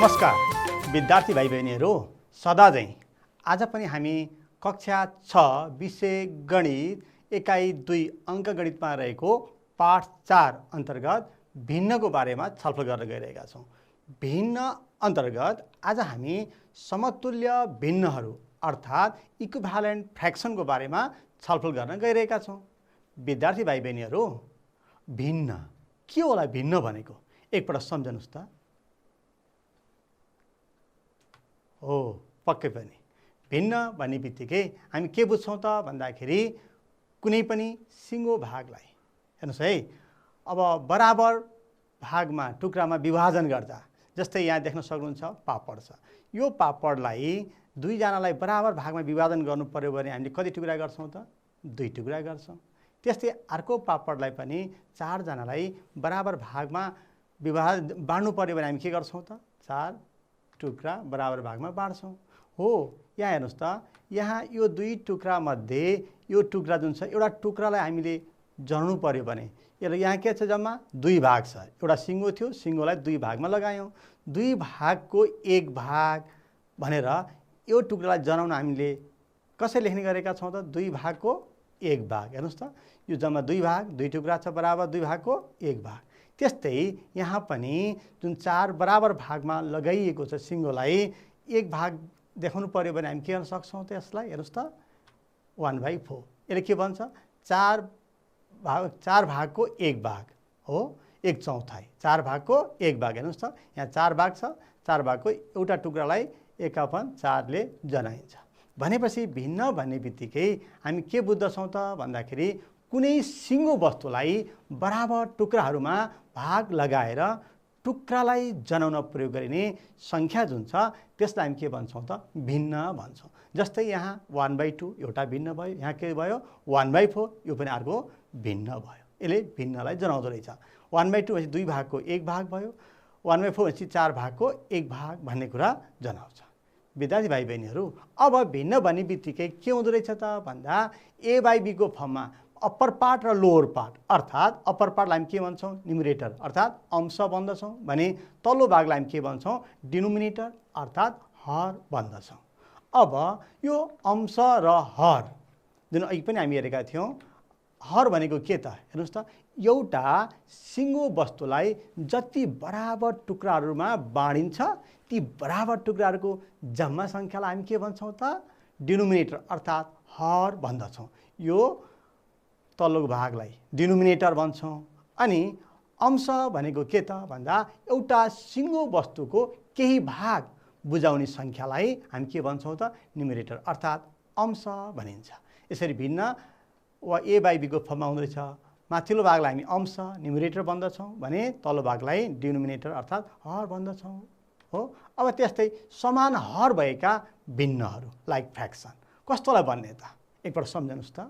नमस्कार विद्यार्थी भाइ बहिनीहरू, सदा झैं आज पनि हामी कक्षा 6 विषय गणित एकाइ 2 अङ्क गणितमा रहेको पाठ 4 अन्तर्गत भिन्नको बारेमा छलफल गर्न गइरहेका छौं। भिन्न अन्तर्गत आज हामी समतुल्य भिन्नहरू अर्थात् इक्विभ्यालेन्ट फ्र्याक्सनको बारेमा छलफल गर्न गइरहेका छौं। विद्यार्थी भाइ बहिनीहरू, भिन्न के होला? भिन्न भनेको एकपल्ट सम्झनुस् त। हो, पक्कै पनि भिन्न भन्ने बित्तिकै हामी के बुझ्छौं त भन्दाखेरि कुनै पनि सिङ्गो भागलाई हेर्नुस् है, अब बराबर भागमा टुक्रामा विभाजन गर्दा, जस्तै यहाँ देख्न सक्नुहुन्छ पापड छ। यो पापडलाई दुईजनालाई बराबर भागमा विभाजन गर्नु पर्यो भने हामीले कति टुक्रा गर्छौं त? 2 टुक्रा गर्छौं। त्यस्तै अर्को पापडलाई पनि 4 जनालाई बराबर भागमा बाँड्नु पर्यो भने हामी के गर्छौं त? 4 टुक्रा बराबर भागमा बाँड्छौं। हो, यहाँ हेर्नुस् त, यहाँ यो 2 टुक्रा मध्ये यो टुक्रा जुन छ, एउटा टुक्रालाई हामीले जड्नु पर्यो भने यहाँ के छ? जम्मा 2 भाग छ। एउटा सिङ्गो थियो, सिङ्गोलाई 2 भागमा लगायौं। 2 भागको 1 भाग भनेर यो टुक्रालाई जनाउन हामीले कसरी लेख्ने गरेका छौं त? 2 भागको 1 भाग। हेर्नुस् त, यो जम्मा 2 भाग, 2 टुक्रा छ बराबर 2 भागको 1 भाग। त्यस्तै यहाँ पनि जुन 4 बराबर भागमा लगाइएको छ सिङ्गोलाई 1 भाग देखाउनु पर्यो भने हामी के गर्न सक्छौं त? यसलाई हेर्नुस् त, 1/4। यसले के भन्छ? 4 भागको 1 भाग हो, 1/4। 4 भागको 1 भाग। हेर्नुस् त, यहाँ 4 भाग छ, 4 भागको एउटा टुक्रालाई 1/4 ले जनाइन्छ। भनेपछि भिन्न भन्ने बित्तिकै हामी के बुझ्दछौं त भन्दाखेरि कुनै सिङ्गो वस्तुलाई बराबर टुक्राहरूमा भाग लगाएर टुक्रालाई जनाउन प्रयोग गरिने संख्या जुन छ त्यसलाई हामी के भन्छौं त? भिन्न भन्छौं। जस्तै यहाँ 1/2 एउटा भिन्न भयो, यहाँ के भयो? 1/4 यो पनि अर्को भिन्न भयो। यसले भिन्नलाई जनाउँदो रहेछ। 1/2 भनेपछि 2 भागको 1 भाग भयो, 1/4 भनेपछि 4 भागको 1 भाग भन्ने कुरा जनाउँछ। विद्यार्थी भाइ बहिनीहरू, अब भिन्न भन्ने बित्तिकै के हुँदो रहेछ त भन्दा a/b को फर्ममा अप्पर पार्ट र लोअर पार्ट, अर्थात् अप्पर पार्टलाई हामी के भन्छौं? न्युमरेटर अर्थात् अंश भन्दछौं भने तल्लो भागलाई हामी के भन्छौं? डिनोमिनेटर अर्थात् हर भन्दछौं। अब यो अंश र हर जुन अघि पनि हामी हेरेका थियौं, हर भनेको के त? हेर्नुस् त, एउटा सिङ्गो वस्तुलाई जति बराबर टुक्राहरूमा बाँडिन्छ ती बराबर टुक्राहरूको जम्मा संख्यालाई हामी के भन्छौं त? डिनोमिनेटर अर्थात् हर भन्दछौं। यो तल्लो भागलाई डिनोमिनेटर भन्छौं। अनि अंश भनेको के त भन्दा एउटा सिङ्गो वस्तुको केही भाग बुझाउने संख्यालाई हामी के भन्छौं त? न्युमरेटर अर्थात् अंश भनिन्छ। यसरी भिन्न वा a/b को फर्ममा हुँदो रहेछ। माथिल्लो भागलाई हामी अंश न्युमरेटर भन्दछौं भने तल्लो भागलाई डिनोमिनेटर अर्थात् हर भन्दछौं। हो, अब त्यस्तै समान हर भएका भिन्नहरू लाइक फ्र्याक्सन कस्तोलाई भन्ने त? एकपल्ट सम्झनुस् त।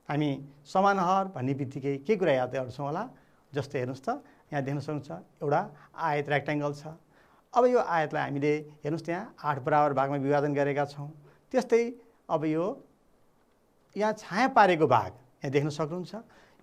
हामी समान हर भन्ने बित्तिकै के कुरा याद गर्छौं होला? जस्तै हेर्नुस् त, यहाँ देख्न सक्नुहुन्छ एउटा आयत रेक्टेंगल छ। अब यो आयतलाई हामीले हेर्नुस् त्यहाँ 8 बराबर भागमा विभाजन गरेका छौं। त्यस्तै अब यो यहाँ छाया पारेको भाग यहाँ देख्न सक्नुहुन्छ।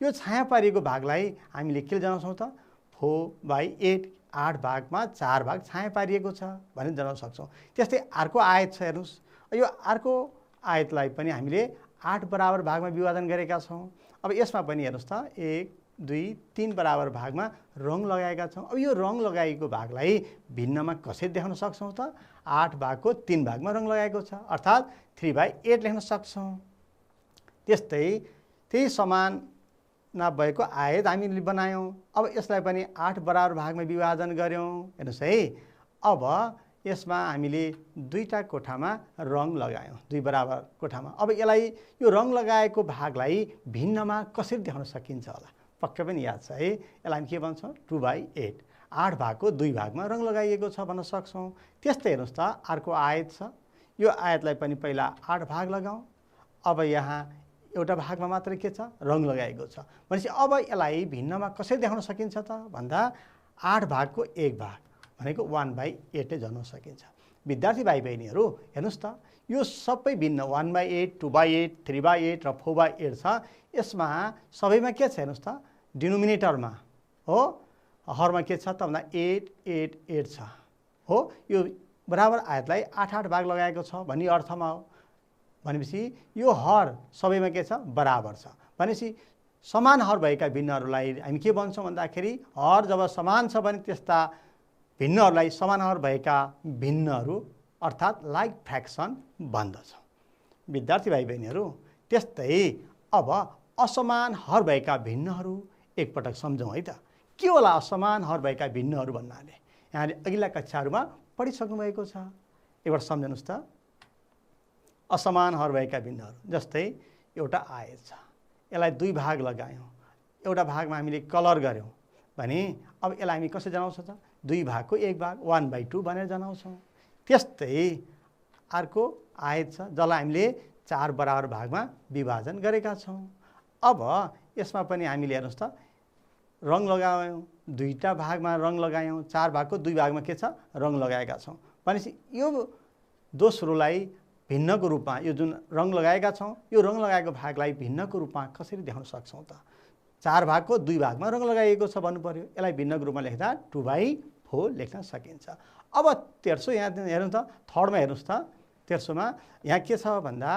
यो छाया पारिएको भागलाई हामीले के जनाउँछौं त? 4/8। 8 भागमा 4 भाग छाया पारिएको छ भनेर जनाउन सक्छौं। त्यस्तै अर्को आयत छ, हेर्नुस्। यो अर्को आयतलाई पनि हामीले 8 बराबर भागमा विभाजन गरेका छौं। अब यसमा पनि हेर्नुस् त 1, 2, 3 बराबर भागमा रङ लगाएका छौं। अब यो रङ लगाएको भागलाई भिन्नमा कसरी देखाउन सक्छौं त? 8 भागको 3 भागमा रङ लगाएको छ अर्थात् 3/8 लेख्न सक्छौं। त्यस्तै त्यही समान नभएको आयत हामीले बनायौं। अब यसलाई पनि 8 बराबर भागमा विभाजन गर्यौं। हेर्नुस् है, अब यसमा हामीले 2टा कोठामा रङ लगायौं, 2 बराबर कोठामा। अब यसलाई यो रङ लगाएको भागलाई भिन्नमा कसरी देखाउन सकिन्छ होला? पक्कै पनि याद छ है। यसलाई हामी के भन्छौं? 2/8। 8 भागको 2 भागमा रङ लगाइएको छ भन्न सक्छौं। त्यस्तै हेर्नुस् त, अर्को आयत छ। यो आयतलाई पनि पहिला 8 भाग लगाऊ। अब यहाँ एउटा भागमा मात्र के छ? रङ लगाएको छ। भनेपछि अब यसलाई भिन्नमा कसरी देखाउन सकिन्छ त भन्दा 8 भागको 1 भाग भनेको 1/8 ले जनाउन सकिन्छ। विद्यार्थी भाइ बहिनीहरू, हेर्नुस् त, यो सबै भिन्न 1/8, 2/8, 3/8 र 4/8 छ। यसमा सबैमा के छ? हेर्नुस् त, डिनोमिनेटरमा हो, हरमा के छ त भन्दा 8, 8, 8 छ। हो। यो बराबर आयतलाई 8-8 भाग लगाएको छ भन्ने अर्थमा हो। भनेपछि यो हर सबैमा के छ बराबर छ। भनेपछि समान हर भएका भिन्नहरूलाई हामी के भन्छौँ भन्दाखेरि हर जब समान छ भने त्यस्ता भिन्नहरूलाई समान हर भएका भिन्नहरू अर्थात् लाइक फ्र्याक्सन भन्दछौँ। विद्यार्थी भाइ बहिनीहरू, त्यस्तै अब असमान हर भएका भिन्नहरू एकपटक सम्झौँ है त। के होला असमान हर भएका भिन्नहरू भन्नाले? यहाँले अघिल्ला कक्षाहरूमा पढिसक्नु भएको छ। एकपल्ट सम्झनुहोस् त। असमान हर भएका भिन्नहरू जस्तै एउटा आयत छ, यसलाई दुई भाग लगायौँ, एउटा भागमा हामीले कलर गऱ्यौँ भने अब यसलाई हामी कसरी जनाउँछौँ त? दुई भागको एक भाग 1/2 भनेर जनाउँछौँ। त्यस्तै अर्को आयत छ जसलाई हामीले 4 बराबर भागमा विभाजन गरेका छौँ। अब यसमा पनि हामीले हेर्नुहोस् त रङ लगायौँ, दुईटा भागमा रङ लगायौँ, 4 भागको 2 भागमा के छ रङ लगाएका छौँ। भनेपछि यो दोस्रोलाई भिन्नको रूपमा यो जुन रङ लगाएका छौँ यो रङ लगाएको भागलाई भिन्नको रूपमा कसरी देखाउन सक्छौँ त? 4 भागको 2 भागमा रङ लगाइएको छ भन्नु पर्यो। यसलाई भिन्नको रूपमा लेख्दा 2/4 लेख्न सकिन्छ। अब तेर्सो यहाँ हेर्नु त, थर्डमा हेर्नुहोस् त। तेर्सोमा यहाँ के छ भन्दा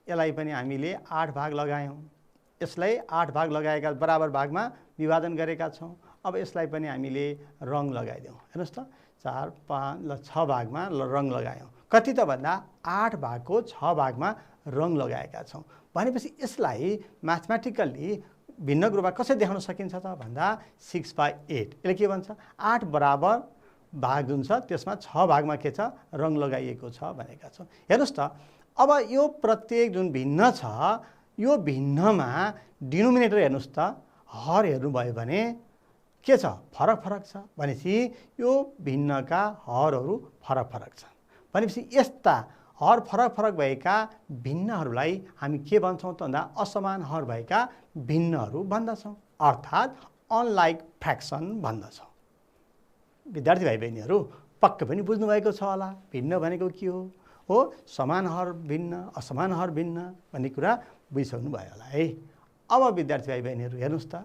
यसलाई पनि हामीले 8 भाग लगायौँ, यसलाई 8 भाग लगाएका बराबर भागमा विभाजन गरेका छौँ। अब यसलाई पनि हामीले रङ लगाइदिउँ। हेर्नुहोस् त 4, 5 ल 6 भागमा रङ लगायौँ। कति त भन्दा 8 भागको 6 भागमा रङ लगाएका छौँ। भनेपछि यसलाई म्याथमेटिकल्ली भिन्न रूपमा कसरी देखाउन सकिन्छ त भन्दा 6/8। यसले के भन्छ? 8 बराबर भाग जुन छ त्यसमा 6 भागमा के छ रङ लगाइएको छ भनेका छौँ। हेर्नुहोस् त अब यो प्रत्येक जुन भिन्न छ यो भिन्नमा डिनोमिनेटर हेर्नुहोस् त, हर हेर्नुभयो भने के छ फरक फरक छ। भनेपछि यो भिन्नका हरहरू फरक फरक छ। भनेपछि यस्ता हर फरक फरक भएका भिन्नहरूलाई हामी के भन्छौँ त भन्दा असमान हर भएका भिन्नहरू भन्दछौँ, अर्थात् अनलाइक फ्र्याक्सन भन्दछौँ। विद्यार्थी भाइ बहिनीहरू पक्कै पनि बुझ्नुभएको छ होला भिन्न भनेको के हो समान हर भिन्न असमान हर भिन्न भन्ने कुरा बुझिसक्नु भयो होला है। अब विद्यार्थी भाइ बहिनीहरू हेर्नुहोस् त,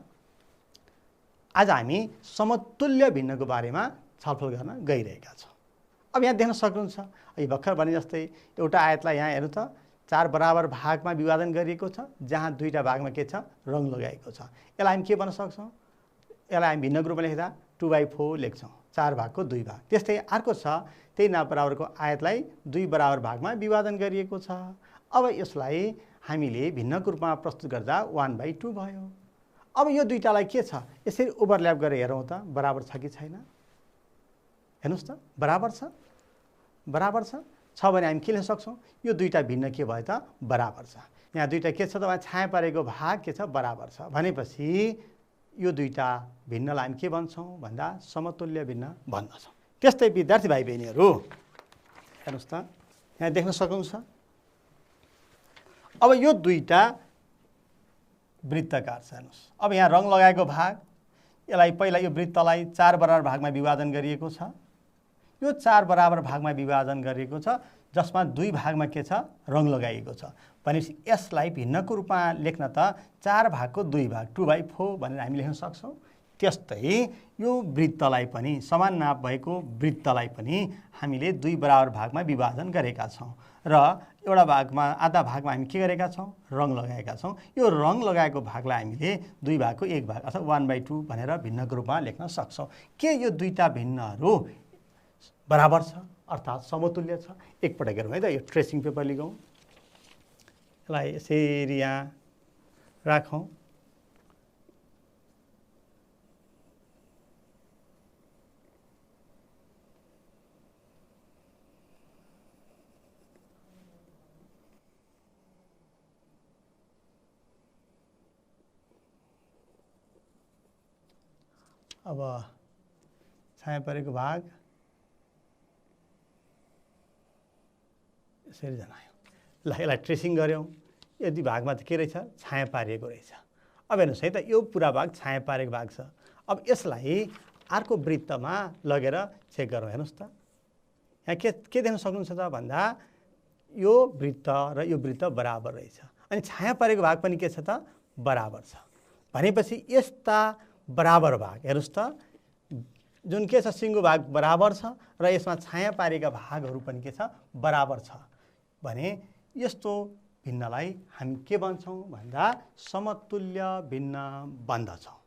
आज हामी समतुल्य भिन्नको बारेमा छलफल गर्न गइरहेका छौँ। अब यहाँ देख्न सक्नुहुन्छ यो भर्खर भने जस्तै एउटा आयतलाई यहाँ हेर्नु त 4 बराबर भागमा विभाजन गरिएको छ जहाँ दुईटा भागमा के छ रङ लगाइएको छ। यसलाई हामी के भन्न सक्छौँ? यसलाई हामी भिन्नको रूपमा लेख्दा 2/4 लेख्छौँ, 4 भागको 2 भाग। त्यस्तै अर्को छ त्यही नाप बराबरको आयतलाई 2 बराबर भागमा विभाजन गरिएको छ। अब यसलाई हामीले भिन्नको रूपमा प्रस्तुत गर्दा 1/2 भयो। अब यो दुईटालाई के छ यसरी ओभरल्याप गरेर हेरौँ त बराबर छ कि छैन? हेर्नुहोस् त बराबर छ, बराबर छ भने हामी के लेख्न सक्छौँ? यो दुईटा भिन्न के भयो त बराबर छ। यहाँ दुईटा के छ त छाया पारेको भाग के छ बराबर छ। भनेपछि यो दुईटा भिन्नलाई हामी के भन्छौँ भन्दा समतुल्य भिन्न भन्दछौँ। त्यस्तै विद्यार्थी भाइ बहिनीहरू हेर्नुहोस् त यहाँ देख्न सक्नुहुन्छ अब यो दुईटा वृत्तकार छ। हेर्नुहोस् अब यहाँ रङ लगाएको भाग यसलाई पहिला यो वृत्तलाई 4 बराबर भागमा विभाजन गरिएको छ। यो 4 बराबर भागमा विभाजन गरिएको छ जसमा 2 भागमा के छ रङ लगाइएको छ। भनेपछि यसलाई भिन्नको रूपमा लेख्न त 4 भागको 2 भाग 2/4 भनेर हामी लेख्न सक्छौँ। त्यस्तै यो वृत्तलाई पनि समान नाप भएको वृत्तलाई पनि हामीले 2 बराबर भागमा विभाजन गरेका छौँ र एउटा भागमा आधा भागमा हामी के गरेका छौँ रङ लगाएका छौँ। यो रङ लगाएको भागलाई हामीले 2 भागको 1 भाग अथवा 1/2 भनेर भिन्नको रूपमा लेख्न सक्छौँ। के यो दुईटा भिन्नहरू बराबर छ अर्थात् समतुल्य छ? एकपटक हेरौँ है त। यो ट्रेसिङ पेपर लिगौँ, यसलाई यसरी यहाँ राखौँ। अब छाया परेको भाग यसरी जनायौँ, ल यसलाई ट्रेसिङ गऱ्यौँ। यदि भागमा त के रहेछ छाया पारिएको रहेछ। अब हेर्नुहोस् है त यो पुरा भाग छाया पारेको भाग छ। अब यसलाई अर्को वृत्तमा लगेर चेक गरौँ। हेर्नुहोस् त यहाँ के देख्न सक्नुहुन्छ त भन्दा यो वृत्त र यो वृत्त बराबर रहेछ अनि छाया पारेको भाग पनि के छ त बराबर छ। भनेपछि यस्ता बराबर भाग हेर्नुहोस् त जुन के छ सिङ्गो भाग बराबर छ र यसमा छाया पारेका भागहरू पनि के छ बराबर छ भने यस्तो भिन्नलाई हामी के भन्छौँ भन्दा समतुल्य भिन्न भन्दछौँ।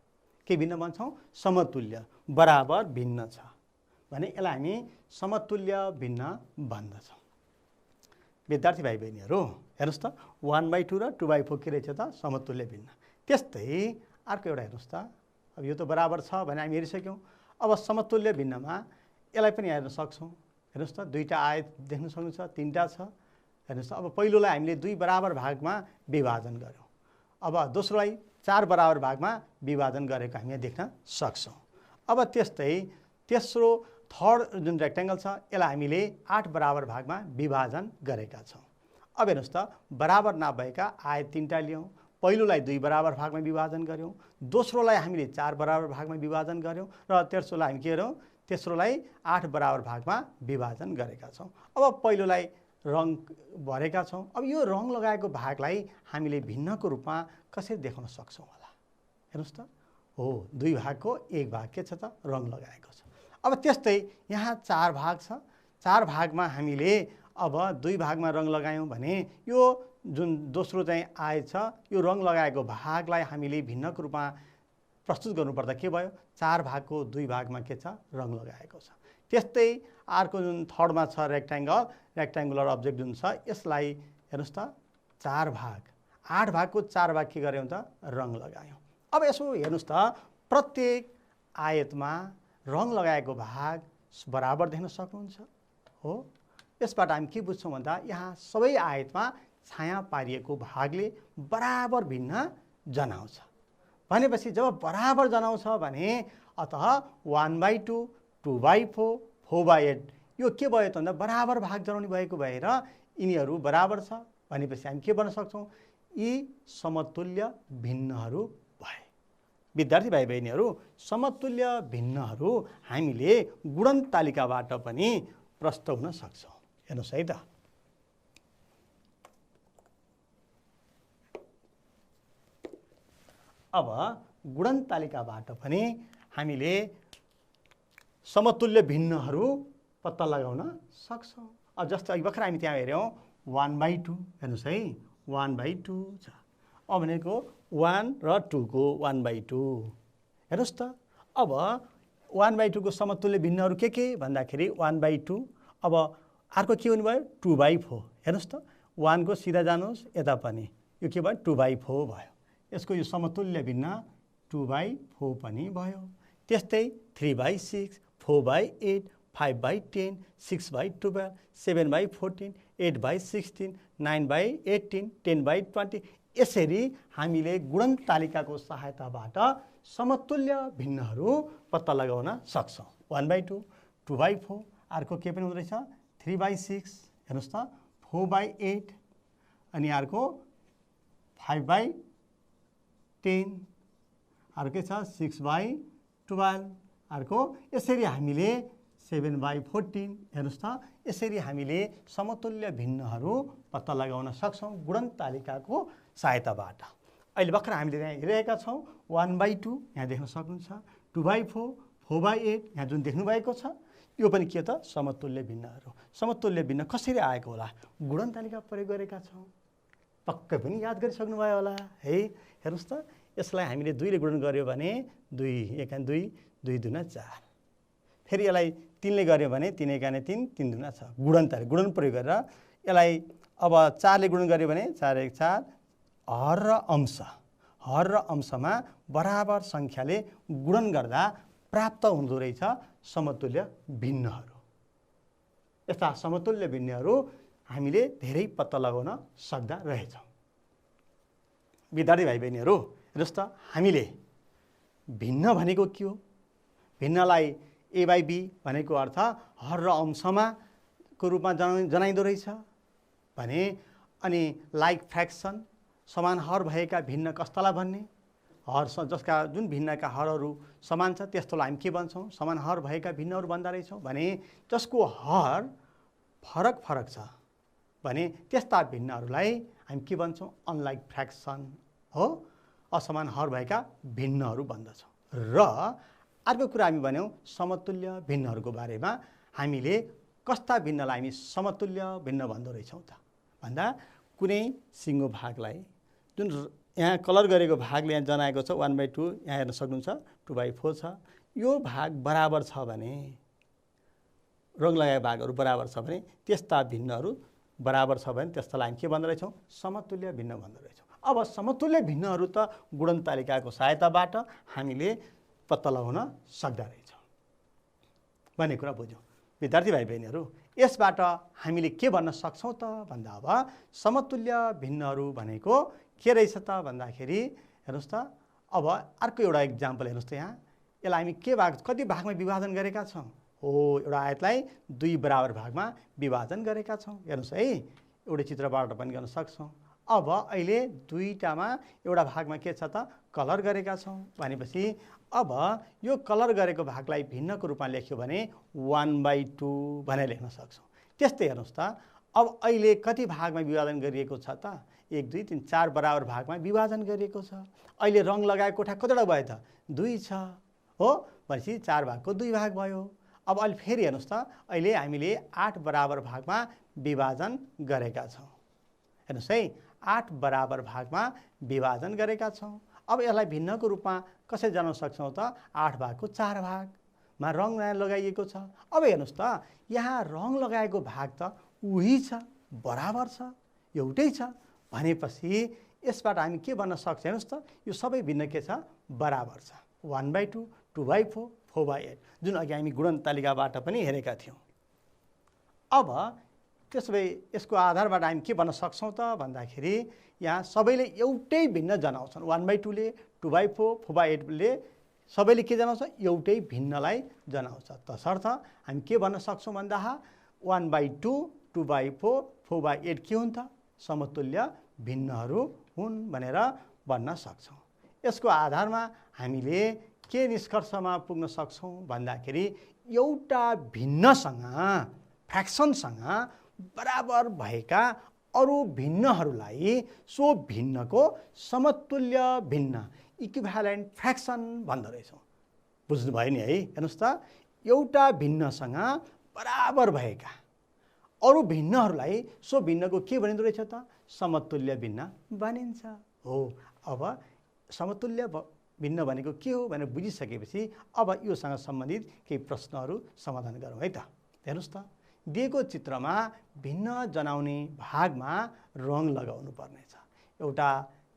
के भिन्न भन्छौँ? समतुल्य, बराबर भिन्न छ भने यसलाई हामी समतुल्य भिन्न भन्दछौँ। विद्यार्थी भाइ बहिनीहरू हेर्नुहोस् त 1/2 र 2/4 के रहेछ त समतुल्य भिन्न। त्यस्तै अर्को एउटा हेर्नुहोस् त, अब यो त बराबर छ भने हामी हेरिसक्यौँ। अब समतुल्य भिन्नमा यसलाई पनि हेर्न सक्छौँ। हेर्नुहोस् त दुईवटा आयत देख्न सक्नुहुन्छ, तिनवटा छ। हेर्नुहोस् त अब पहिलोलाई हामीले 2 बराबर भागमा विभाजन गऱ्यौँ, अब दोस्रोलाई 4 बराबर भागमा विभाजन गरेको हामी देख्न सक्छौँ। अब त्यस्तै तेस्रो थर्ड जुन रेक्टेङ्गल छ यसलाई हामीले 8 बराबर भागमा विभाजन गरेका छौँ। अब हेर्नुहोस् त बराबर नभएका आयत 3टा लियौँ, पहिलोलाई 2 बराबर भागमा विभाजन गऱ्यौँ, दोस्रोलाई हामीले 4 बराबर भागमा विभाजन गऱ्यौँ र तेस्रोलाई हामी के गऱ्यौँ? तेस्रोलाई 8 बराबर भागमा विभाजन गरेका छौँ। अब पहिलोलाई रङ भरेका छौँ। अब यो रङ लगाएको भागलाई हामीले भिन्नको रूपमा कसरी देखाउन सक्छौँ होला? हेर्नुहोस् त, हो 2 भागको 1 भाग के छ त रङ लगाएको छ। अब त्यस्तै यहाँ 4 भाग छ, 4 भागमा हामीले अब 2 भागमा रङ लगायौँ भने यो जुन दोस्रो चाहिँ आयत छ यो रङ लगाएको भागलाई हामीले भिन्नको रूपमा प्रस्तुत गर्नुपर्दा के भयो? 4 भागको 2 भागमा के छ रङ लगाएको छ। त्यस्तै अर्को जुन थर्डमा छ रेक्ट्याङ्गुलर अब्जेक्ट जुन छ यसलाई हेर्नुहोस् त 4 भाग 8 भागको 4 भाग के गर्यौँ त रङ लगायौँ। अब यसो हेर्नुहोस् त प्रत्येक आयतमा रङ लगाएको भाग बराबर देख्न सक्नुहुन्छ हो। यसबाट हामी के बुझ्छौँ भन्दा यहाँ सबै आयतमा छाया पारिएको भागले बराबर भिन्न जनाउँछ। भनेपछि जब बराबर जनाउँछ भने अतः 1/2, 2/4, 4/8 यो के भयो त भन्दा बराबर भाग जनाउने भएको भएर यिनीहरू बराबर छ भनेपछि हामी के भन्न सक्छौँ? यी समतुल्य भिन्नहरू भए। विद्यार्थी भाइ बहिनीहरू समतुल्य भिन्नहरू हामीले गुणनतालिकाबाट पनि प्रष्ट हुन सक्छौँ। हेर्नुहोस् है त, अब गुणनतालिकाबाट पनि हामीले समतुल्य भिन्नहरू पत्ता लगाउन सक्छौँ। अब जस्तै अघि भर्खर हामी त्यहाँ हेऱ्यौँ 1/2 हेर्नुहोस् है 1/2 छ। अब भनेको 1 र 2 को 1/2 हेर्नुहोस् त। अब 1/2 को समतुल्य भिन्नहरू के भन्दाखेरि 1/2, अब अर्को के हुने भयो 2/4 हेर्नुहोस् त। 1 को सिधा जानुहोस् यता पनि यो के भयो 2/4 भयो। यसको यो समतुल्य भिन्न 2/4 पनि भयो। त्यस्तै 3/6, 4/8, 5/10, 6/12, 7/14, 8/16, 9/18, 10/20 यसरी हामीले गुणनतालिकाको सहायताबाट समतुल्य भिन्नहरू पत्ता लगाउन सक्छौँ। 1/2, 2/4, अर्को के पनि हुँदो रहेछ 3/6 हेर्नुहोस् त, 4/8 अनि अर्को 5/10, अर्कै छ 6/12, अर्को यसरी हामीले 7/14 हेर्नुहोस् त। यसरी हामीले समतुल्य भिन्नहरू पत्ता लगाउन सक्छौँ गुणनतालिकाको सहायताबाट। अहिले भर्खर हामीले यहाँ हेरिरहेका छौँ 1/2 यहाँ देख्न सक्नुहुन्छ, 2/4, 4/8 यहाँ जुन देख्नुभएको छ यो पनि के त समतुल्य भिन्नहरू। समतुल्य भिन्न कसरी आएको होला? गुणनतालिका प्रयोग गरेका छौँ। पक्कै पनि याद गरिसक्नुभयो होला है। हेर्नुहोस् त यसलाई हामीले 2 ले गुणन गर्यो भने 2 1 2, 2 2 4, फेरि यसलाई 3 ले गर्यो भने 3 1 3, 3 2 6 गुणनतालिका गुणन प्रयोग गरेर यसलाई अब 4 ले गुणन गर्यो भने 4 1 4 हर र अंशमा बराबर सङ्ख्याले गुणन गर्दा प्राप्त हुँदो रहेछ समतुल्य भिन्नहरू। यस्ता समतुल्य भिन्नहरू हामीले धेरै पत्ता लगाउन सक्दा रहेछौँ। विद्यार्थी भाइ बहिनीहरू हेर्नुहोस् त हामीले भिन्न भनेको के हो? भिन्नलाई A/B भनेको अर्थ हर र अंशमा को रूपमा जनाइदो रहेछ भने, अनि लाइक फ्र्याक्सन समान हर भएका भिन्न कस्तालाई भन्ने? हर जसका जुन भिन्नका हरहरू समान छ त्यस्तोलाई हामी के भन्छौँ? समान हर भएका भिन्नहरू भन्दा रहेछौँ। भने जसको हर फरक छ भने त्यस्ता भिन्नहरूलाई हामी के भन्छौँ? अनलाइक फ्र्याक्सन हो, असमान हर भएका भिन्नहरू भन्दछौँ। र अर्को कुरा हामी भन्यौँ समतुल्य भिन्नहरूको बारेमा। हामीले कस्ता भिन्नलाई हामी समतुल्य भिन्न भन्दो रहेछौँ त भन्दा कुनै सिङ्गो भागलाई जुन यहाँ कलर गरेको भागले यहाँ जनाएको छ 1/2, यहाँ हेर्न सक्नुहुन्छ 2/4 छ। यो भाग बराबर छ भने, रङ लगाएका भागहरू बराबर छ भने, त्यस्ता भिन्नहरू बराबर छ भने त्यसलाई हामी के भन्दो रहेछौँ? समतुल्य भिन्न भन्दो रहेछौँ। अब समतुल्य भिन्नहरू त गुणनतालिकाको सहायताबाट हामीले पत्ता लगाउन सक्दा रहेछौँ भन्ने कुरा बुझ्यौँ। विद्यार्थी भाइ बहिनीहरू, यसबाट हामीले के भन्न सक्छौँ त भन्दा अब समतुल्य भिन्नहरू भनेको के रहेछ त भन्दाखेरि हेर्नुहोस् त, अब अर्को एउटा इक्जाम्पल हेर्नुहोस् त। यहाँ यसलाई हामी के भाग कति भागमा विभाजन गरेका छौँ? हो, एउटा आयतलाई 2 बराबर भागमा विभाजन गरेका छौँ। हेर्नुहोस् है, एउटै चित्रबाट पनि गर्न सक्छौँ। अब अहिले दुईटामा एउटा भागमा के छ त कलर गरेका छौँ भनेपछि अब यो कलर गरेको भागलाई भिन्नको रूपमा लेख्यो भने 1/2 भनेर लेख्न सक्छौँ। त्यस्तै हेर्नुहोस् त, अब अहिले कति भागमा विभाजन गरिएको छ त? 1 2 3 4 बराबर भागमा विभाजन गरिएको छ। अहिले रङ लगाएको कोठा कतिवटा भयो त? 2 छ। हो, भनेपछि 4 भागको 2 भाग भयो। अब अहिले फेरि हेर्नुहोस् त, अहिले हामीले 8 बराबर भागमा विभाजन गरेका छौँ। हेर्नुहोस् है, 8 बराबर भागमा विभाजन गरेका छौँ। अब यसलाई भिन्नको रूपमा कसरी जनाउन सक्छौँ त? 8 भागको 4 भागमा रङ लगाइएको छ। अब हेर्नुहोस् त, यहाँ रङ लगाएको भाग त उही छ, बराबर छ, एउटै छ भनेपछि यसबाट हामी के भन्न सक्छ? हेर्नुहोस् त, यो सबै भिन्न के छ? बराबर छ। 1/2, 2/4, 4/8 जुन अघि हामी गुणनतालिकाबाट पनि हेरेका थियौँ। अब त्यसो भए यसको आधारबाट हामी के भन्न सक्छौँ त भन्दाखेरि यहाँ सबैले एउटै भिन्न जनाउँछन्। 1/2 ले, 2/4, 4/8 ले सबैले के जनाउँछ? एउटै भिन्नलाई जनाउँछ। तसर्थ हामी के भन्न सक्छौँ भन्दा 1/2, 2/4, 4/8 के हुन् त? समतुल्य भिन्नहरू हुन् भनेर भन्न सक्छौँ। यसको आधारमा हामीले के निष्कर्षमा पुग्न सक्छौँ भन्दाखेरि एउटा भिन्नसँग, फ्र्याक्सनसँग बराबर भएका अरू भिन्नहरूलाई सो भिन्नको समतुल्य भिन्न, इक्विभ्यालेन्ट फ्र्याक्सन भन्दो रहेछौँ। बुझ्नुभयो नि है? हेर्नुहोस् त, एउटा भिन्नसँग बराबर भएका अरू भिन्नहरूलाई सो भिन्नको के भनिँदो रहेछ त? समतुल्य भिन्न भनिन्छ। हो, अब समतुल्य भिन्न भनेको के हो भनेर बुझिसकेपछि अब योसँग सम्बन्धित केही प्रश्नहरू समाधान गरौँ है त। हेर्नुहोस् त, दिएको चित्रमा भिन्न जनाउने भागमा रङ लगाउनु पर्नेछ। एउटा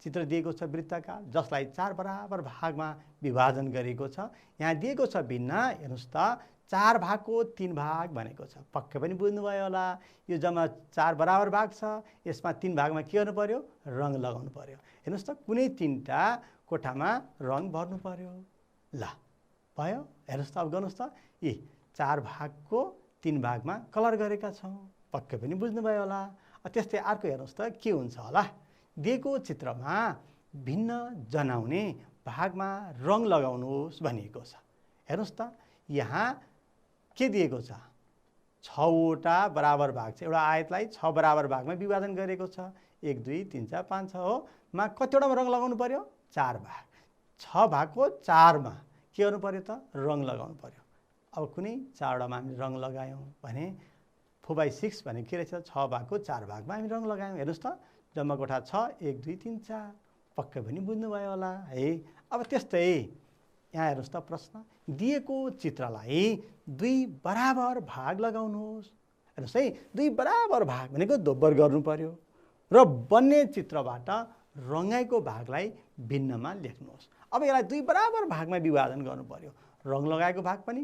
चित्र दिएको छ वृत्ताकार, जसलाई 4 बराबर भागमा विभाजन गरिएको छ। यहाँ दिएको छ भिन्न, हेर्नुहोस् त, 4 भागको 3 भाग भनेको छ। पक्कै पनि बुझ्नुभयो होला। यो जम्मा 4 बराबर भाग छ, यसमा 3 भागमा के गर्नु पर्यो? रङ लगाउनु पर्यो। हेर्नुहोस् त, कुनै 3टा कोठामा रङ भर्नु पर्यो। ल, भयो। हेर्नुहोस् त, अब गर्नुहोस् त, यी 4 भागको 3 भागमा कलर गरेका छौँ। पक्कै पनि बुझ्नुभयो होला। त्यस्तै अर्को हेर्नुहोस् त, के हुन्छ होला? दिएको चित्रमा भिन्न जनाउने भागमा रङ लगाउनुहोस् भनिएको छ। हेर्नुहोस् त, यहाँ के दिएको छ? 6वटा बराबर भाग छ। एउटा आयतलाई 6 बराबर भागमा विभाजन गरेको छ। 1 2 3 4 5 6 हो, मा कतिवटामा रङ लगाउनु पर्यो? 4 भाग। 6 भागको 4मा के गर्नु पर्यो त? रङ लगाउनु पर्यो। अब कुनै 4वटामा हामी रङ लगायौँ भने 4/6 भने के रहेछ? 6 भागको 4 भागमा हामी रङ लगायौँ। हेर्नुहोस् त, जम्मा कोठा 6 1 2 3 4। पक्कै पनि बुझ्नुभयो होला है। अब त्यस्तै यहाँ हेर्नुहोस् त, प्रश्न दिएको चित्रलाई 2 बराबर भाग लगाउनुहोस्। हेर्नुहोस् है, 2 बराबर भाग भनेको दोब्बर गर्नु पर्यो र बन्ने चित्रबाट रङाइको भागलाई भिन्नमा लेख्नुहोस्। अब यसलाई 2 बराबर भागमा विभाजन गर्नु पर्यो। रङ लगाएको भाग पनि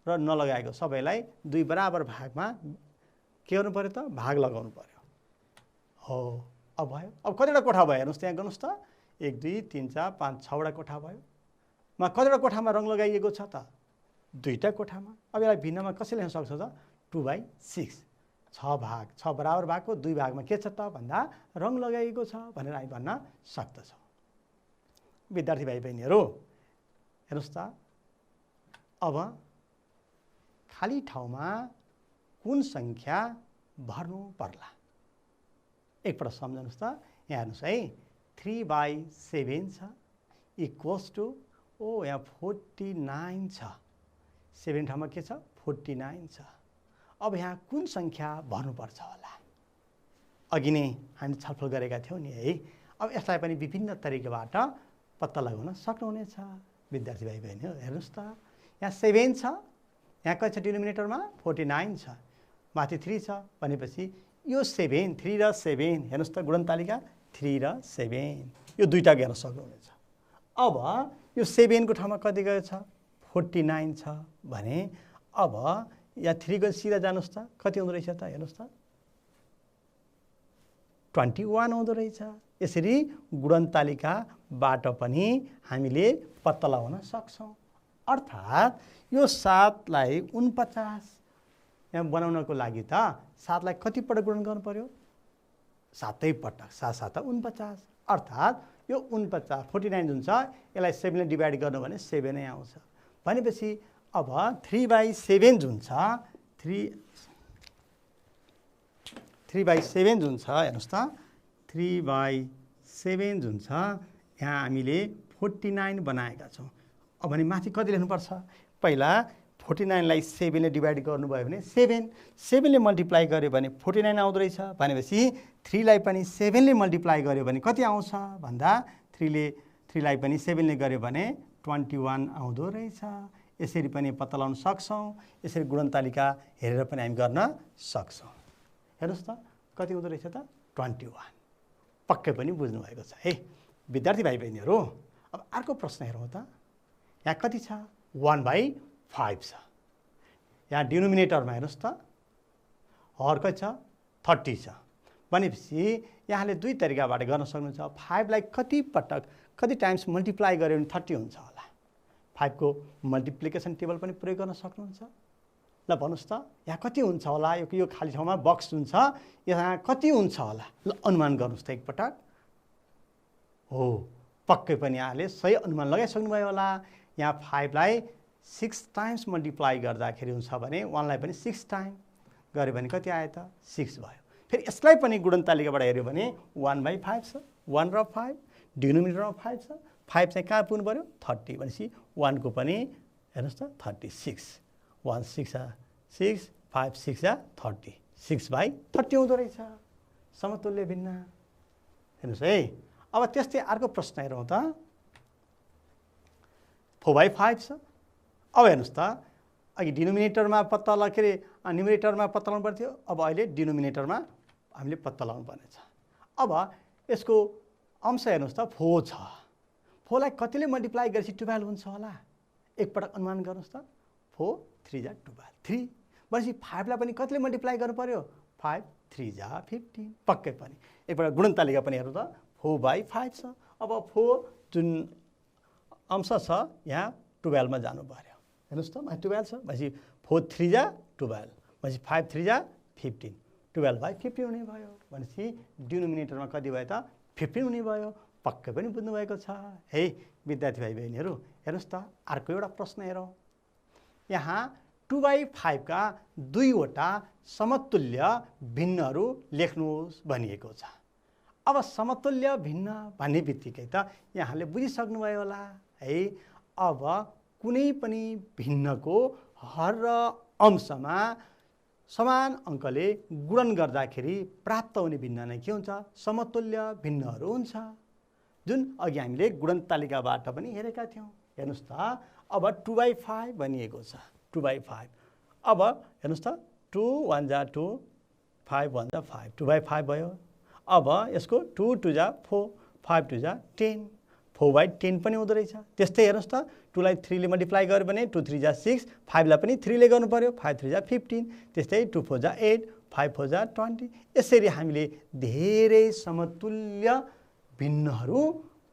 र नलगाएको सबैलाई 2 बराबर भागमा के गर्नु पर्यो त? भाग लगाउनु पर्यो। हो, अब भयो। अब कतिवटा कोठा भयो? हेर्नुहोस् त, यहाँ गर्नुहोस् त, 1 2 3 4 5 6वटा कोठा भयो। मा कतिवटा कोठामा रङ लगाइएको छ त? 2टा कोठामा। अब यसलाई भिन्नमा कसरी लेख्न सक्छौँ त? 2/6। 6 भाग, 6 बराबर भागको 2 भागमा के छ त भन्दा रङ लगाइएको छ भनेर हामी भन्न सक्दछौँ। विद्यार्थी भाइ बहिनीहरू, हेर्नुहोस् त, अब खाली ठाउँमा कुन सङ्ख्या भर्नु पर्ला? एकपल्ट सम्झनुहोस् त। यहाँ हेर्नुहोस् है, 3/7 छ इक्वल्स टु यहाँ 49 छ, 7 ठाउँमा के छ 49 छ। अब यहाँ कुन सङ्ख्या भर्नुपर्छ होला, अघि नै हामी छलफल गरेका थियौँ नि है। अब यसलाई पनि विभिन्न तरिकाबाट पत्ता लगाउन सक्नुहुनेछ विद्यार्थी भाइ बहिनी। हेर्नुहोस् त, यहाँ 7 छ, यहाँ कति छ डिनोमिनेटरमा 49 छ, माथि 3 छ भनेपछि यो 7, 3 र 7 हेर्नुहोस् त, गुणनतालिका 3 र 7 यो दुईटा गर्न सक्नुहुनेछ। अब यो 7 को ठाउँमा कति गयो छ 49 छ भने अब यहाँ 3 को सिधा जानुहोस् त, कति हुँदो रहेछ त हेर्नुहोस् त 21 हुँदो रहेछ। यसरी गुणनतालिकाबाट पनि हामीले पत्ता लगाउन सक्छौँ। अर्थात् यो 7 लाई 49 यहाँ बनाउनको लागि त 7 लाई कति पटक गुणन गर्नु पर्यो 7 पटक, 7 7 49। अर्थात् यो 49 49 जुन छ यसलाई 7 ले डिभाइड गर्नु भने 7 नै आउँछ भनेपछि अब 3/7 जुन छ 3/7 जुन छ हेर्नुहोस् त 3/7 जुन छ यहाँ हामीले 49 बनाएका छौँ। अब भने माथि कति लेख्नुपर्छ, पहिला 49 लाई 7 ले डिभाइड गर्नुभयो भने 7 ले मल्टिप्लाई गर्यो भने 49 आउँदो रहेछ भनेपछि 3 लाई पनि 7 ले मल्टिप्लाई गर्यो भने कति आउँछ भन्दा 3 लाई पनि 7 ले गर्यो भने 21 आउँदो रहेछ। यसरी पनि पत्ता लगाउन सक्छौँ। यसरी गुणनतालिका हेरेर पनि हामी गर्न सक्छौँ। हेर्नुहोस् त कति हुँदो रहेछ त 21। पक्कै पनि बुझ्नु भएको छ है विद्यार्थी भाइ बहिनीहरू। अब अर्को प्रश्न हेरौँ त, यहाँ कति छ 1/5 छ। यहाँ डिनोमिनेटरमा हेर्नुहोस् त हर कति छ 30 छ भनेपछि यहाँले दुई तरिकाबाट गर्न सक्नुहुन्छ। 5 लाई कति पटक कति टाइम्स मल्टिप्लाई गर्यो भने 30 हुन्छ होला। 5 को मल्टिप्लिकेसन टेबल पनि प्रयोग गर्न सक्नुहुन्छ। ल भन्नुहोस् त यहाँ कति हुन्छ होला, यो खाली ठाउँमा बक्स जुन छ यहाँ कति हुन्छ होला, ल अनुमान गर्नुहोस् त एकपटक। हो पक्कै पनि यहाँले सही अनुमान लगाइसक्नुभयो होला। यहाँ 5 लाई 6 टाइम्स मल्टिप्लाई गर्दाखेरि हुन्छ भने 1 लाई पनि 6 टाइम गऱ्यो भने कति आयो त 6 भयो। फेरि यसलाई पनि गुणनतालिकाबाट हेऱ्यो भने 1/5 छ, 1 र 5 डिनोमिनेटरमा 5 छ, 5 चाहिँ कहाँ पुग्नु पर्यो 30 भनेपछि 1 को पनि हेर्नुहोस् त 36 1 6 6 5 6 30 6/30 हुँदो रहेछ समतुल्य भिन्न। हेर्नुहोस् है। अब त्यस्तै अर्को प्रश्न हेरौँ त 4/5 छ। अब हेर्नुहोस् त अघि डिनोमिनेटरमा पत्ता के अरे न्युमरेटरमा पत्ता लगाउनु पर्थ्यो, अब अहिले डिनोमिनेटरमा हामीले पत्ता लगाउनु पर्नेछ। अब यसको अंश हेर्नुहोस् त 4 छ। 4 लाई कतिले मल्टिप्लाई गरेपछि 12 हुन्छ होला, एकपटक अनुमान गर्नुहोस् त 4 3 जा 12 3 भनेपछि 5 लाई पनि कतिले मल्टिप्लाई गर्नु पर्यो 5 3 जा 15 पक्कै पनि। एकपटक गुणनतालिका पनि हेर्नु त 4/5 छ। अब 4 जुन अंश छ यहाँ 12 मा जानु पर्यो। हेर्नुहोस् त 12 छ भनेपछि 4 3 जा 12 भनेपछि 5 3 जा 15 12/15 हुने भयो भनेपछि डिनोमिनेटरमा कति भयो त 15 हुने भयो। पक्कै पनि बुझ्नु भएको छ है विद्यार्थी भाइ बहिनीहरू। हेर्नुहोस् त अर्को एउटा प्रश्न हेरौँ। यहाँ 2/5 का दुईवटा समतुल्य भिन्नहरू लेख्नुहोस् भनिएको छ। अब समतुल्य भिन्न भन्ने बित्तिकै त यहाँले बुझिसक्नुभयो होला है। अब कुनै पनि भिन्नको हर र अंशमा समान अङ्कले गुणन गर्दाखेरि प्राप्त हुने भिन्न नै के हुन्छ समतुल्य भिन्नहरू हुन्छ, जुन अघि हामीले गुणनतालिकाबाट पनि हेरेका थियौँ। हेर्नुहोस् त अब 2/5 भनिएको छ 2/5। अब हेर्नुहोस् त 2 1 जा 2 5 1 जा 5 2/5 भयो। अब यसको 2 2 जा 4 5 2 जा 10 4/10 पनि हुँदो रहेछ। त्यस्तै हेर्नुहोस् त 2 लाई 3 ले मल्टिप्लाई गर्यो भने 2 3 जा 6 5 लाई पनि 3 ले गर्नु पर्यो 5 3 जा 15 त्यस्तै 2 4 जा 8 5 4 जा 20। यसरी हामीले धेरै समतुल्य भिन्नहरू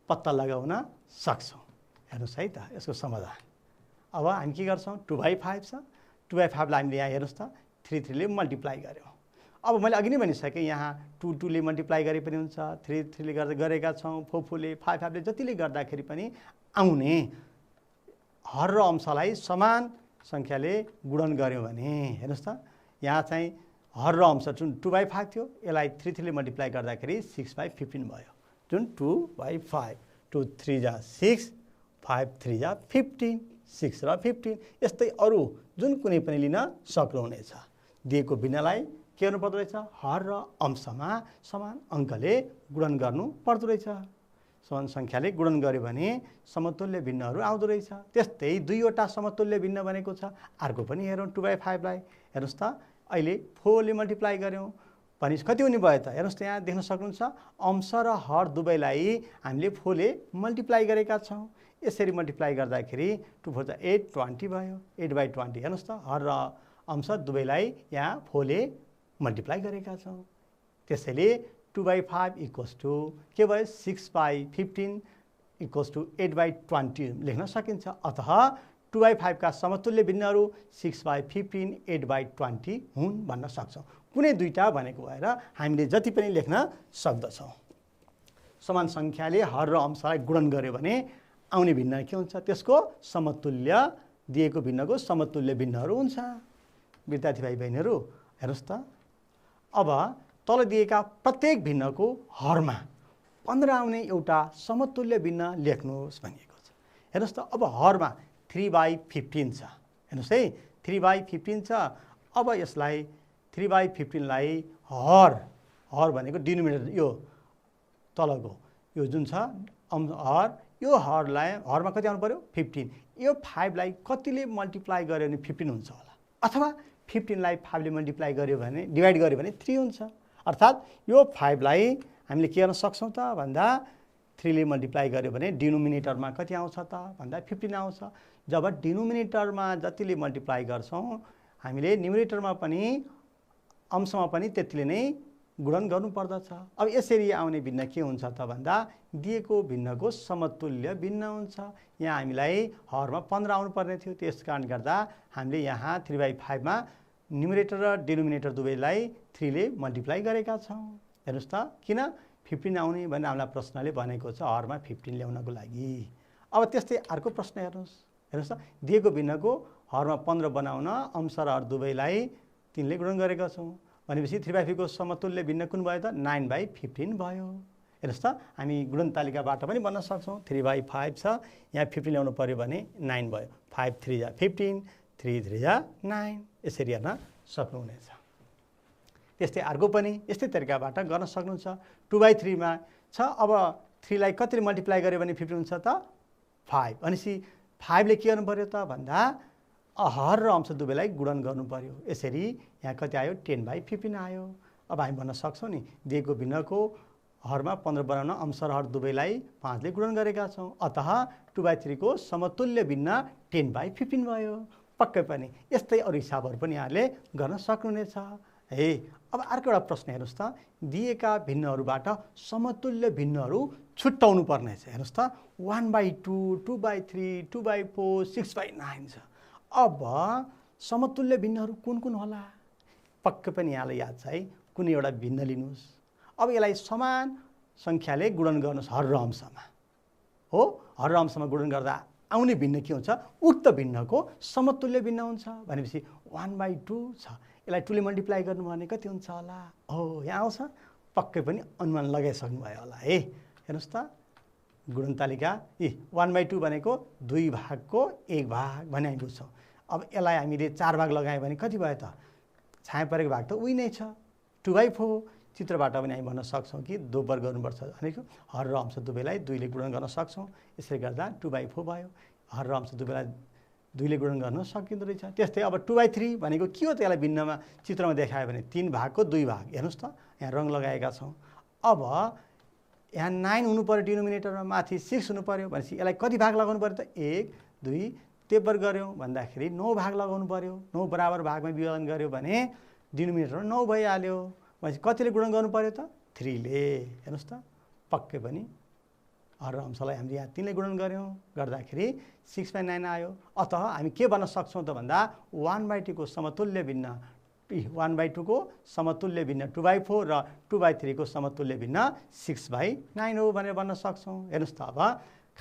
पत्ता लगाउन सक्छौँ। हेर्नुहोस् है त यसको समाधान। अब हामी के गर्छौँ 2/5 छ 2/5 लाई हामीले यहाँ हेर्नुहोस् त 3 3 ले मल्टिप्लाई गर्यौँ। अब मैले अघि नै भनिसकेँ यहाँ 2 2 ले मल्टिप्लाई गरे पनि हुन्छ, 3 3 ले गर्दा गरेका छौँ, 4 4 ले 5 5 ले जतिले गर्दाखेरि पनि आउने हर र अंशलाई समान सङ्ख्याले गुणन गऱ्यौँ भने हेर्नुहोस् त यहाँ चाहिँ हर र अंश जुन 2/5 थियो यसलाई 3 3 ले मल्टिप्लाई गर्दाखेरि 6/15 भयो जुन 2/5 2 3 जा 6 5 3 जा 15, 6 र 15 यस्तै अरू जुन कुनै पनि लिन सक्नुहुनेछ। दिएको भिन्नलाई के गर्नु पर्दो रहेछ? हर र अंशमा समान अङ्कले गुणन गर्नु पर्दो रहेछ। समान सङ्ख्याले गुणन गर्यो भने समतुल्य भिन्नहरू आउँदो रहेछ। त्यस्तै दुईवटा समतुल्य भिन्न बनेको छ। अर्को पनि हेरौँ 2/5 लाई हेर्नुहोस् त, अहिले 4 ले मल्टिप्लाई गर्यौँ भने कति हुने भयो त? हेर्नुहोस् त, यहाँ देख्न सक्नुहुन्छ अंश र हर दुवैलाई हामीले 4 ले मल्टिप्लाई गरेका छौँ। यसरी मल्टिप्लाई गर्दाखेरि 2 4 जा 8 20 भयो। 8/20 हेर्नुहोस् त, हर र अंश दुवैलाई यहाँ 4 ले मल्टिप्लाई गरेका छौँ। त्यसैले 2/5 इक्वल्स टु के भयो? 6/15 इक्वल्स टु 8/20 लेख्न सकिन्छ। अतः 2/5 का समतुल्य भिन्नहरू 6/15 8/20 हुन् भन्न सक्छौँ। कुनै दुईटा भनेको भएर हामीले जति पनि लेख्न सक्दछौँ। समान सङ्ख्याले हर र अंशलाई गुणन गर्यो भने आउने भिन्न के हुन्छ? त्यसको समतुल्य, दिएको भिन्नको समतुल्य भिन्नहरू हुन्छ। विद्यार्थी भाइ बहिनीहरू हेर्नुहोस् त, अब तल दिएका प्रत्येक भिन्नको हरमा 15 आउने एउटा समतुल्य भिन्न लेख्नुहोस् भनिएको छ। हेर्नुहोस् त, अब हरमा 3/15 छ। हेर्नुहोस् है, 3/15 छ। अब यसलाई 3/15 लाई हर भनेको डिनोमिनेटर यो तलको यो जुन छ हर, यो हरमा कति आउनु पर्यो? 15। यो 5 लाई कतिले मल्टिप्लाई गर्यो भने 15 हुन्छ होला, अथवा 15 लाई 5 ले मल्टिप्लाई गर्यो भने डिभाइड गर्यो भने 3 हुन्छ। अर्थात् यो 5 लाई हामीले के गर्न सक्छौँ त भन्दा 3 ले मल्टिप्लाई गर्यो भने डिनोमिनेटरमा कति आउँछ त भन्दा 15 आउँछ। जब डिनोमिनेटरमा जतिले मल्टिप्लाई गर्छौँ हामीले न्युमरेटरमा पनि अंशमा पनि त्यतिले नै गुणन गर्नुपर्दछ। अब यसरी आउने भिन्न के हुन्छ त भन्दा दिएको भिन्नको समतुल्य भिन्न हुन्छ। यहाँ हामीलाई हरमा 15 आउनुपर्ने थियो, त्यस कारण गर्दा हामीले यहाँ 3/5 मा न्युमरेटर र डिनोमिनेटर दुवैलाई 3 ले मल्टिप्लाई गरेका छौँ। हेर्नुहोस् त, किन 15 आउने भनेर हामीलाई प्रश्नले भनेको छ हरमा 15 ल्याउनको लागि। अब त्यस्तै अर्को प्रश्न हेर्नुहोस् त, दिएको भिन्नको हरमा 15 बनाउन अंश र हर दुवैलाई 3 ले गुणन गरेका छौँ भनेपछि 3/5 को समतुल्य भिन्न कुन भयो त? 9/15 भयो। हेर्नुहोस् त, हामी गुणन तालिकाबाट पनि भन्न सक्छौँ 3/5 छ, यहाँ 15 ल्याउनु पर्यो भने 9 भयो। 5 3 जा 15, 3 3 जा 9 यसरी हेर्न सक्नुहुनेछ। त्यस्तै अर्को पनि यस्तै तरिकाबाट गर्न सक्नुहुन्छ। 2/3 मा छ। अब 3 लाई कतिले मल्टिप्लाई गर्यो भने 15 हुन्छ त? 5। भनेपछि 5 ले के गर्नु पर्यो त भन्दा हर र अंश दुवैलाई गुणन गर्नु पर्यो। यसरी यहाँ कति आयो? 10/15 आयो। अब हामी भन्न सक्छौँ नि दिएको भिन्नको हरमा 15 बनाउन अंश र हर दुवैलाई 5 ले गुणन गरेका छौँ। अतः 2/3 को समतुल्य भिन्न 10/15 भयो। पक्कै पनि यस्तै अरू हिसाबहरू पनि यहाँले गर्न सक्नुहुनेछ। है, अब अर्को एउटा प्रश्न हेर्नुहोस् त, दिएका भिन्नहरूबाट समतुल्य भिन्नहरू छुट्याउनु पर्ने छ। हेर्नुहोस् त, 1/2, 2/3, 2/4, 6/9 छ। अब समतुल्य भिन्नहरू कुन कुन होला? पक्कै पनि यहाँलाई याद छ है, कुनै एउटा भिन्न लिनुहोस्। अब यसलाई समान सङ्ख्याले गुणन गर्नुहोस् हर र अंशमा। हो, हर र अंशमा गुणन गर्दा आउने भिन्न के हुन्छ? उक्त भिन्नको समतुल्य भिन्न हुन्छ। भनेपछि 1/2 छ, यसलाई 2 ले मल्टिप्लाई गर्नु भने कति हुन्छ होला? हो, यहाँ आउँछ। पक्कै पनि अनुमान लगाइसक्नुभयो होला है। हेर्नुहोस् त, गुणन तालिका 1/2 भनेको 2 भागको 1 भाग भने हामी बुझ्छौँ। अब यसलाई हामीले 4 भाग लगायो भने कति भयो त? छाया परेको भाग त उही नै छ, 2/4। चित्रबाट पनि हामी भन्न सक्छौँ कि 2 वर्ग गर्नुपर्छ भनेको हर र अंश दुवैलाई 2 ले गुणन गर्न सक्छौँ। यसले गर्दा 2/4 भयो। हर र अंश दुवैलाई 2 ले गुणन गर्न सकिँदो रहेछ। त्यस्तै अब 2/3 भनेको के हो त? यसलाई भिन्नमा चित्रमा देखायो भने 3 भागको 2 भाग। हेर्नुहोस् त, यहाँ रङ लगाएका छौँ। अब यहाँ 9 हुनु पर्यो डिनोमिनेटरमा, माथि 6 हुनु पर्यो। भनेपछि यसलाई कति भाग लगाउनु पर्यो त? 1 2 तेब्बर गऱ्यौँ भन्दाखेरि 9 भाग लगाउनु पर्यो। 9 बराबर भागमा विभाजन गऱ्यो भने डिनोमिनेटरमा 9 भइहाल्यो। भनेपछि कतिले गुणन गर्नु पर्यो त? 3 ले। हेर्नुहोस् त, पक्कै पनि हर अंशलाई हामीले यहाँ 3 ले गुणन गऱ्यौँ, गर्दाखेरि 6/9 आयो। अतः हामी के भन्न सक्छौँ त भन्दा 1/2 को समतुल्य भिन्न 1/2 को समतुल्य भिन्न 2/4 र 2/3 को समतुल्य भिन्न 6/9 हो भनेर भन्न सक्छौँ। हेर्नुहोस् त, अब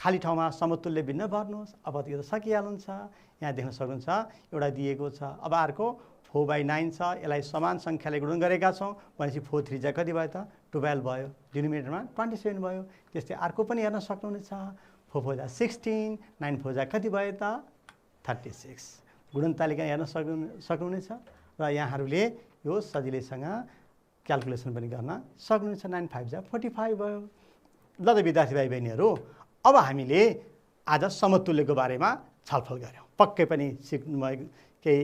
खाली ठाउँमा समतुल्य भिन्न भर्नुहोस्। अब त्यो त सकिहाल्नुहुन्छ। यहाँ देख्न सक्नुहुन्छ एउटा दिएको छ। अब अर्को 4/9 छ, यसलाई समान सङ्ख्याले गुणन गरेका छौँ भनेपछि 4 3 जा कति भयो त? 12 भयो। डिनोमिनेटरमा 27 भयो। त्यस्तै अर्को पनि हेर्न सक्नुहुनेछ 4 4 जा 16, 9 4 जा कति भयो त 36। गुणनतालिका हेर्न सक्नुहुनेछ र यहाँहरूले यो सजिलैसँग क्याल्कुलेसन पनि गर्न सक्नुहुनेछ। 9 5 जा 45 भयो। ल त विद्यार्थी भाइ बहिनीहरू, अब हामीले आज समतुल्यको बारेमा छलफल गऱ्यौँ। पक्कै पनि सिक्नुभएको केही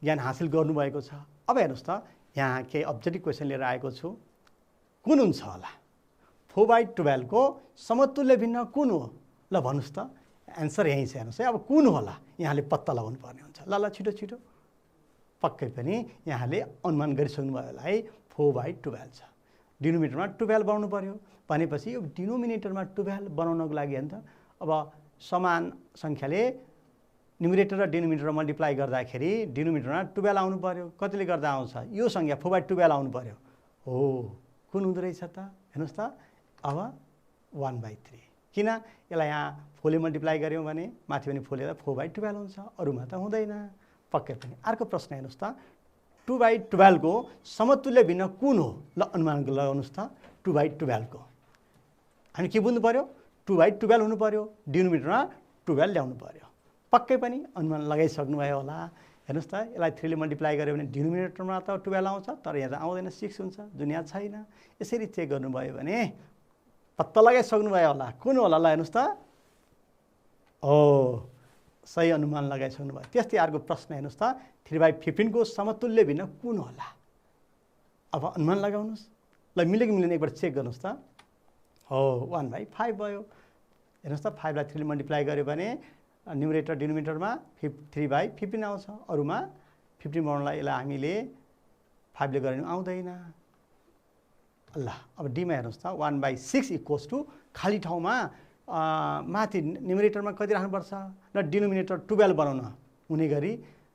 ज्ञान हासिल गर्नुभएको छ। अब हेर्नुहोस् त, यहाँ केही अब्जेक्टिभ क्वेसन लिएर आएको छु। कुन हुन्छ होला 4/12 को समतुल्य भिन्न कुन हो? ल भन्नुहोस् त, एन्सर यहीँ छ। हेर्नुहोस् है, अब कुन होला यहाँले पत्ता लगाउनु पर्ने हुन्छ। ल छिटो छिटो, पक्कै पनि यहाँले अनुमान गरिसक्नु भयो होला है। 4/12 छ, डिनोमिनेटरमा 12 बनाउनु पर्यो भनेपछि यो डिनोमिनेटरमा 12 बनाउनको लागि हो नि त। अब समान सङ्ख्याले न्युमिरेटर र डिनोमिनेटर मल्टिप्लाई गर्दाखेरि डिनोमिनेटरमा 12 आउनु पर्यो। कतिले गर्दा आउँछ? यो सङ्ख्या 4/12 आउनु पर्यो। हो, कुन हुँदो रहेछ त? हेर्नुहोस् त, अब 1/3। किन? यसलाई यहाँ 4 ले मल्टिप्लाई गऱ्यौँ भने माथि पनि 4 लेदा 4/12 हुन्छ, अरूमा त हुँदैन। पक्कै पनि। अर्को प्रश्न हेर्नुहोस् त, 2/12 को समतुल्य भिन्न कुन हो? ल अनुमान लगाउनुहोस् त। 2/12 को हामी के बुझ्नु पर्यो? 2/12 हुनु पर्यो, डिनोमिनेटरमा 12 ल्याउनु पर्यो। पक्कै पनि अनुमान लगाइसक्नु भयो होला। हेर्नुहोस् त, यसलाई 3 ले मल्टिप्लाई गऱ्यो भने डिनोमिनेटरमा त 12 आउँछ, तर यहाँ त आउँदैन, 6 हुन्छ, जुन यहाँ छैन। यसरी चेक गर्नुभयो भने पत्ता लगाइसक्नु भयो होला। कुन होला? ल हेर्नुहोस् त, हो, सही अनुमान लगाइसक्नु भयो। त्यस्तै अर्को प्रश्न हेर्नुहोस् त, 3/15 को समतुल्य भिन्न कुन होला? अब अनुमान लगाउनुहोस्। ल मिल्यो कि मिलेन एकबार चेक गर्नुहोस् त। हो, 1/5 भयो। हेर्नुहोस् त, 5 लाई 3 ले मल्टिप्लाई गऱ्यो भने न्युमिरेटर डिनोमिनेटरमा 3/15 आउँछ, अरूमा 15 बनाउनलाई यसलाई हामीले 5 ले गऱ्यो भने आउँदैन। ल अब डीमा हेर्नुहोस् त, 1/6 इक्वल्स टु खाली ठाउँमा माथि न्युमिरेटरमा कति राख्नुपर्छ र डिनोमिनेटर 12 बनाउन हुने गरी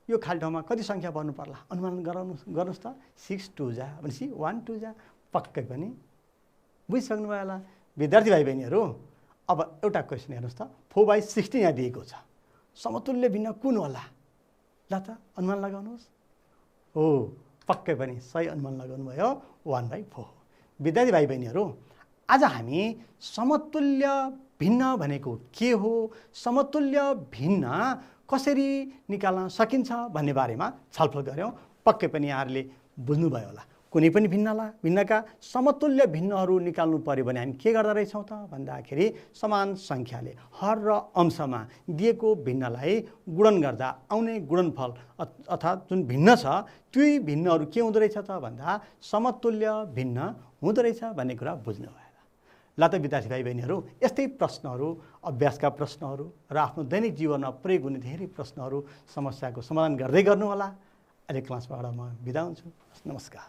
यो खाली ठाउँमा कति सङ्ख्या पर्नु पर्ला? अनुमान गर्नुहोस् त। 6 2 जा भनेपछि 1 2 जा। पक्कै पनि बुझिसक्नु भयो होला विद्यार्थी भाइ बहिनीहरू। अब एउटा क्वेसन हेर्नुहोस् त, 4/16 यहाँ दिएको छ, समतुल्य भिन्न कुन होला? ल त अनुमान लगाउनुहोस्। हो, पक्कै पनि सही अनुमान लगाउनु भयो, 1/4। विद्यार्थी भाइ बहिनीहरू, आज हामी समतुल्य भिन्न भनेको के हो, समतुल्य भिन्न कसरी निकाल्न सकिन्छ भन्ने बारेमा छलफल गऱ्यौँ। पक्कै पनि यहाँहरूले बुझ्नुभयो होला। कुनै पनि भिन्नका समतुल्य भिन्नहरू निकाल्नु पर्यो भने हामी के गर्दा रहेछौँ त भन्दाखेरि समान सङ्ख्याले हर र अंशमा दिएको भिन्नलाई गुणन गर्दा आउने गुणनफल अर्थात् जुन भिन्न छ त्यही भिन्नहरू के हुँदो रहेछ त भन्दा समतुल्य भिन्न हुँदो रहेछ भन्ने कुरा बुझ्नु भयो। ल त विद्यार्थी भाइ बहिनीहरू, यस्तै प्रश्नहरू, अभ्यासका प्रश्नहरू र आफ्नो दैनिक जीवनमा प्रयोग हुने धेरै प्रश्नहरू, समस्याको समाधान गर्दै गर्नुहोला। अहिले क्लासबाट म बिदा हुन्छु। नमस्कार।